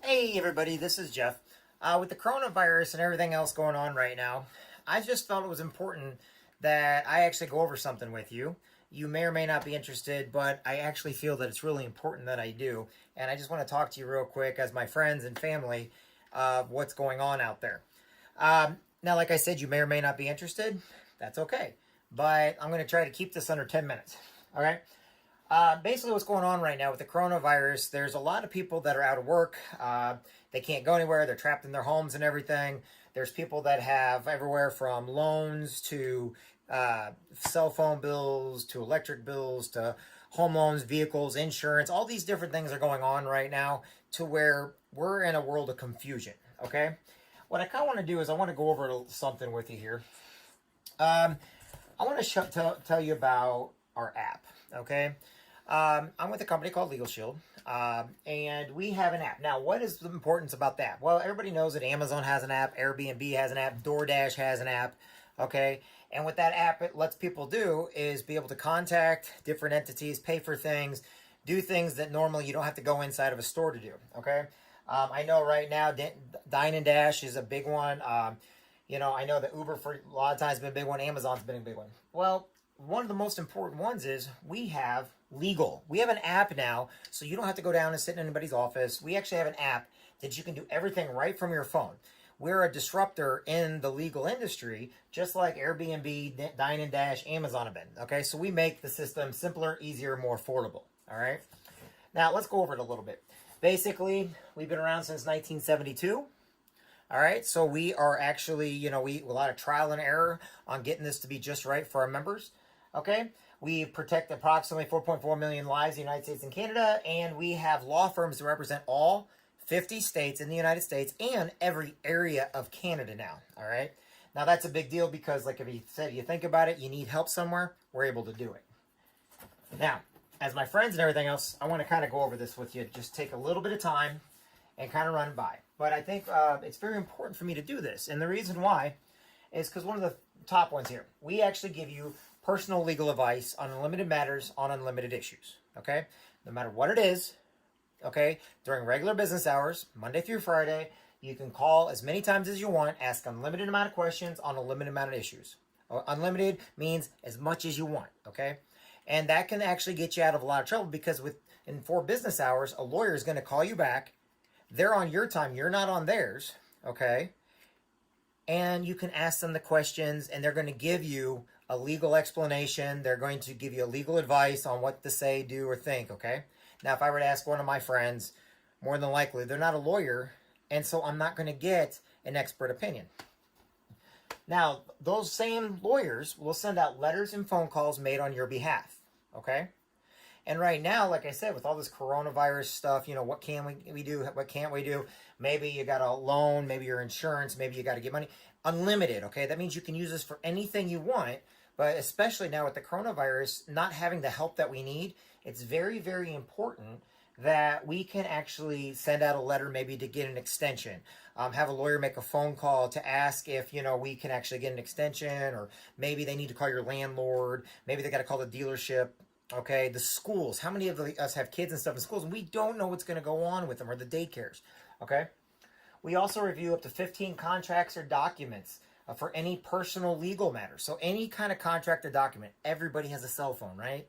Hey everybody, this is Jeff. With the coronavirus and everything else going on right now, I just felt it was important that I actually go over something with you. You may or may not be interested, but I actually feel that it's really important that I do. And I just want to talk to you real quick as my friends and family of what's going on out there. Now, like I said, you may or may not be interested. That's okay. But I'm going to try to keep this under 10 minutes. All right? Basically, what's going on right now with the coronavirus, there's a lot of people that are out of work. They can't go anywhere. They're trapped in their homes and everything. There's people that have everywhere from loans to cell phone bills to electric bills to home loans, vehicles, insurance. All these different things are going on right now to where we're in a world of confusion, okay? What I kind of want to do is I want to go over something with you here. I want to tell you about our app, okay? I'm with a company called Legal Shield, and we have an app. Now, what is the importance about that? Well, everybody knows that Amazon has an app, Airbnb has an app, DoorDash has an app, okay? And what that app it lets people do is be able to contact different entities, pay for things, do things that normally you don't have to go inside of a store to do, okay? I know right now Dine and Dash is a big one. You know, I know that Uber for a lot of times has been a big one. Amazon's been a big one. Well, one of the most important ones is we have Legal. We have an app now, so you don't have to go down and sit in anybody's office. We actually have an app that you can do everything right from your phone. We're a disruptor in the legal industry, just like Airbnb, Dine and Dash, Amazon have been. Okay, so we make the system simpler, easier, more affordable. All right. Now let's go over it a little bit. Basically, we've been around since 1972. All right, so we are actually, you know, we a lot of trial and error on getting this to be just right for our members. Okay, we protect approximately 4.4 million lives in the United States and Canada, and we have law firms that represent all 50 states in the United States and every area of Canada now. All right, now that's a big deal because, like if you think about it, you need help somewhere, we're able to do it. Now, as my friends and everything else, I want to kind of go over this with you. Just take a little bit of time and kind of run by. But I think it's very important for me to do this. And the reason why is because one of the top ones here, we actually give you personal legal advice on unlimited matters on unlimited issues. Okay? No matter what it is, okay, during regular business hours, Monday through Friday, you can call as many times as you want, ask unlimited amount of questions on a limited amount of issues. Unlimited means as much as you want, okay? And that can actually get you out of a lot of trouble because for business hours, a lawyer is going to call you back. They're on your time. You're not on theirs, okay? And you can ask them the questions, and they're going to give you a legal explanation. They're going to give you a legal advice on what to say, do, or think, okay? Now, if I were to ask one of my friends, more than likely, they're not a lawyer, and so I'm not going to get an expert opinion. Now, those same lawyers will send out letters and phone calls made on your behalf, okay? And right now, like I said, with all this coronavirus stuff, you know, what can we do? What can't we do? Maybe you got a loan, maybe your insurance, maybe you got to get money. Unlimited, okay? That means you can use this for anything you want, but especially now with the coronavirus, not having the help that we need, it's very, very important that we can actually send out a letter maybe to get an extension. Have a lawyer make a phone call to ask if, you know, we can actually get an extension, or maybe they need to call your landlord. Maybe they got to call the dealership. Okay, the schools. How many of us have kids and stuff in schools, and we don't know what's going to go on with them, or the daycares? Okay, we also review up to 15 contracts or documents for any personal legal matter. So any kind of contract or document, everybody has a cell phone, right?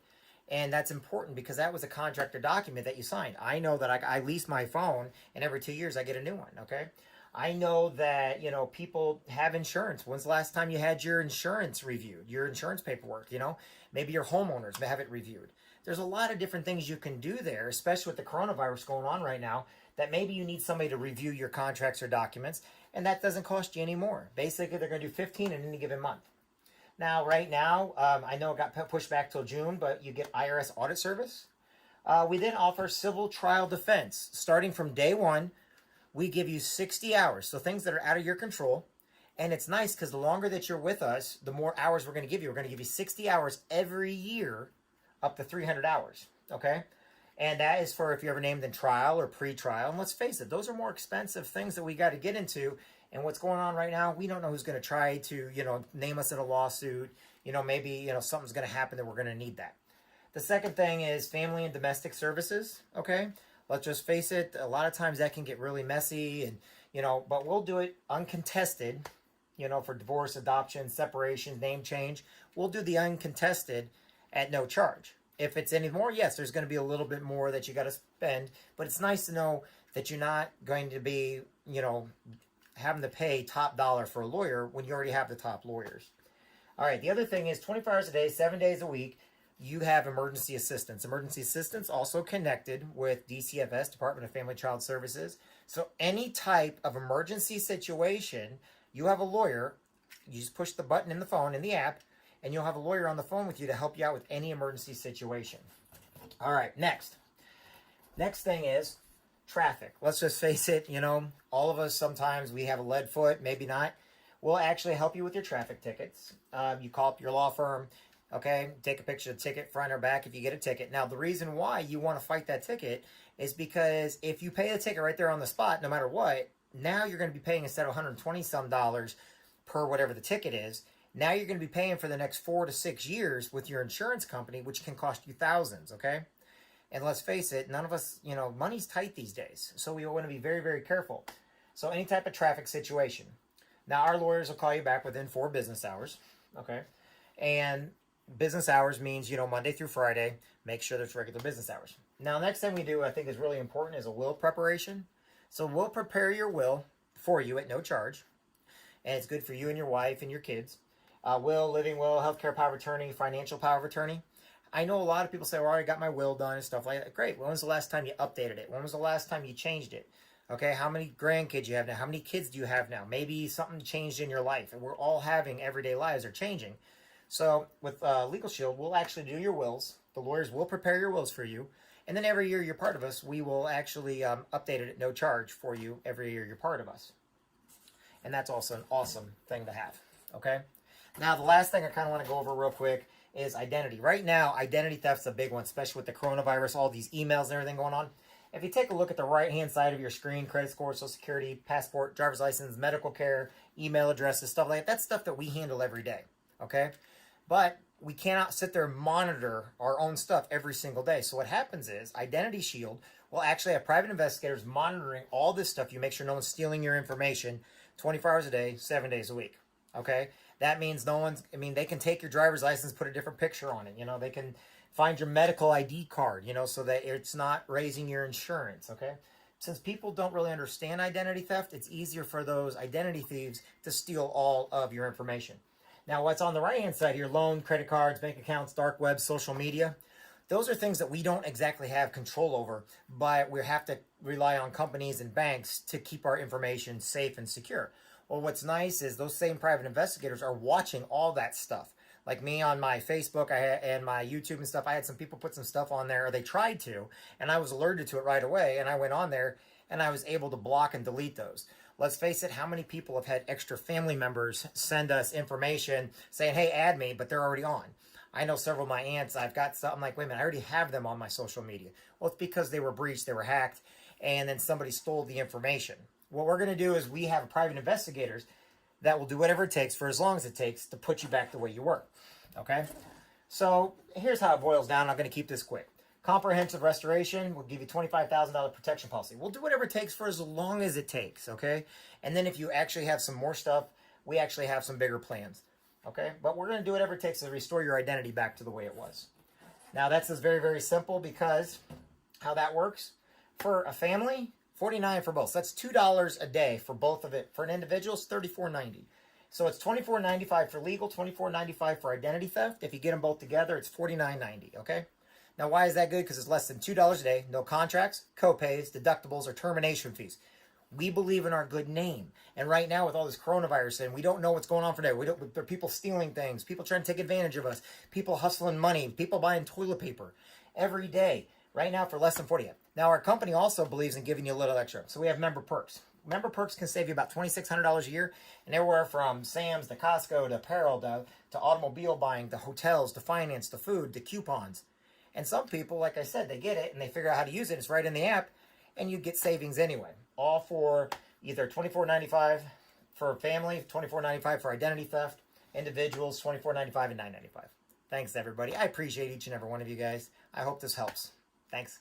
And that's important because that was a contract or document that you signed. I know that I lease my phone, and every 2 years I get a new one, okay? I know that, you know, people have insurance. When's the last time you had your insurance reviewed, your insurance paperwork, you know? Maybe your homeowners have it reviewed. There's a lot of different things you can do there, especially with the coronavirus going on right now, that maybe you need somebody to review your contracts or documents, and that doesn't cost you any more. Basically, they're going to do 15 in any given month. Now, right now, I know it got pushed back till June, but you get IRS audit service. We then offer civil trial defense. Starting from day one, we give you 60 hours. So things that are out of your control. And it's nice because the longer that you're with us, the more hours we're going to give you. We're going to give you 60 hours every year, up to 300 hours, okay? And that is for if you're ever named in trial or pre-trial. And let's face it, those are more expensive things that we got to get into. And what's going on right now, we don't know who's going to try to, you know, name us in a lawsuit. You know, maybe, you know, something's going to happen that we're going to need that. The second thing is family and domestic services, okay? let's just face it, a lot of times that can get really messy, and but we'll do it uncontested, for divorce, adoption, separation, name change. We'll do the uncontested at no charge. If it's any more, yes, there's going to be a little bit more that you got to spend, but it's nice to know that you're not going to be, having to pay top dollar for a lawyer when you already have the top lawyers. All right, the other thing is 24 hours a day, 7 days a week, you have emergency assistance. Emergency assistance also connected with DCFS, Department of Family Child Services. So any type of emergency situation, you have a lawyer. You just push the button in the phone, in the app, and you'll have a lawyer on the phone with you to help you out with any emergency situation. All right, next. Next thing is traffic. Let's just face it, all of us sometimes we have a lead foot, maybe not. We'll actually help you with your traffic tickets. You call up your law firm, okay, take a picture of the ticket, front or back if you get a ticket. Now, the reason why you want to fight that ticket is because if you pay the ticket right there on the spot, no matter what, now you're going to be paying, instead of 120 some dollars per whatever the ticket is, now you're going to be paying for the next 4 to 6 years with your insurance company, which can cost you thousands, okay? And let's face it, none of us, money's tight these days. So we want to be very, very careful. So any type of traffic situation. Now, our lawyers will call you back within 4 business hours, okay? And business hours means, Monday through Friday. Make sure there's regular business hours. Now, next thing we do, I think is really important, is a will preparation. So we'll prepare your will for you at no charge. And it's good for you and your wife and your kids. Will, living will, healthcare power of attorney, financial power of attorney. I know a lot of people say, well, I already got my will done and stuff like that. Great. When was the last time you updated it? When was the last time you changed it? Okay, how many grandkids you have now? How many kids do you have now? Maybe something changed in your life. And we're all having everyday lives are changing. So with Legal Shield, we'll actually do your wills. The lawyers will prepare your wills for you. And then every year you're part of us, we will actually update it at no charge for you every year you're part of us. And that's also an awesome thing to have. Okay? Now, the last thing I kind of want to go over real quick is identity. Right now, identity theft's a big one, especially with the coronavirus, all these emails and everything going on. If you take a look at the right-hand side of your screen, credit score, social security, passport, driver's license, medical care, email addresses, stuff like that, that's stuff that we handle every day, okay? But we cannot sit there and monitor our own stuff every single day. So what happens is Identity Shield will actually have private investigators monitoring all this stuff. You make sure no one's stealing your information 24 hours a day, 7 days a week, okay? That means no one's, they can take your driver's license, put a different picture on it. They can find your medical ID card, so that it's not raising your insurance, okay? Since people don't really understand identity theft, it's easier for those identity thieves to steal all of your information. Now, what's on the right-hand side here, loan, credit cards, bank accounts, dark web, social media, those are things that we don't exactly have control over, but we have to rely on companies and banks to keep our information safe and secure. Well, what's nice is those same private investigators are watching all that stuff. Like me on my Facebook and my YouTube and stuff, I had some people put some stuff on there, or they tried to, and I was alerted to it right away, and I went on there, and I was able to block and delete those. Let's face it, how many people have had extra family members send us information saying, hey, add me, but they're already on. I know several of my aunts, I've got something like, wait a minute, I already have them on my social media. Well, it's because they were breached, they were hacked, and then somebody stole the information. What we're going to do is we have private investigators that will do whatever it takes for as long as it takes to put you back the way you were. Okay? So here's how it boils down. I'm going to keep this quick. Comprehensive restoration will give you $25,000 protection policy. We'll do whatever it takes for as long as it takes. Okay? And then if you actually have some more stuff, we actually have some bigger plans. Okay? But we're going to do whatever it takes to restore your identity back to the way it was. Now that's just very, very simple, because how that works for a family, $49 for both. So that's $2 a day for both of it. For an individual, it's $34.90. So it's $24.95 for legal, $24.95 for identity theft. If you get them both together, it's $49.90, okay? Now, why is that good? Because it's less than $2 a day, no contracts, co-pays, deductibles, or termination fees. We believe in our good name. And right now, with all this coronavirus, and we don't know what's going on for today. There are people stealing things, people trying to take advantage of us, people hustling money, people buying toilet paper every day. Right now, for less than $40. Now, our company also believes in giving you a little extra. So we have member perks. Member perks can save you about $2,600 a year, and everywhere from Sam's to Costco to apparel to automobile buying to hotels to finance to food to coupons. And some people, like I said, they get it and they figure out how to use it. It's right in the app, and you get savings anyway. All for either $24.95 for family, $24.95 for identity theft, individuals, $24.95 and $9.95. Thanks, everybody. I appreciate each and every one of you guys. I hope this helps. Thanks.